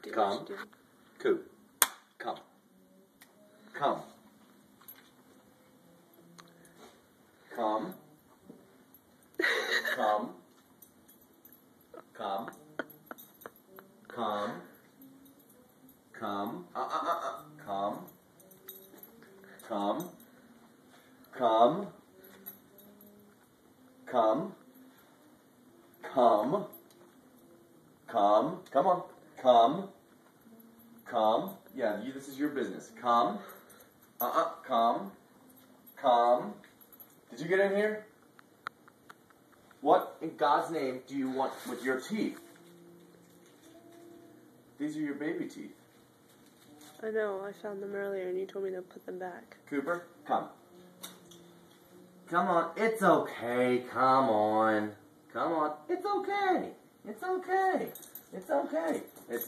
Come. Coo. Come. Come. Come. Come. Come. Come. Come. Come. Come. Come. Come. Come. Come. Come on. Come. Come. Yeah, this is your business. Come. Come. Come. Did you get in here? What in God's name do you want with your teeth? These are your baby teeth. I know, I found them earlier and you told me to put them back. Cooper, come. Come on, it's okay, come on. Come on, it's okay. It's okay. It's okay. It's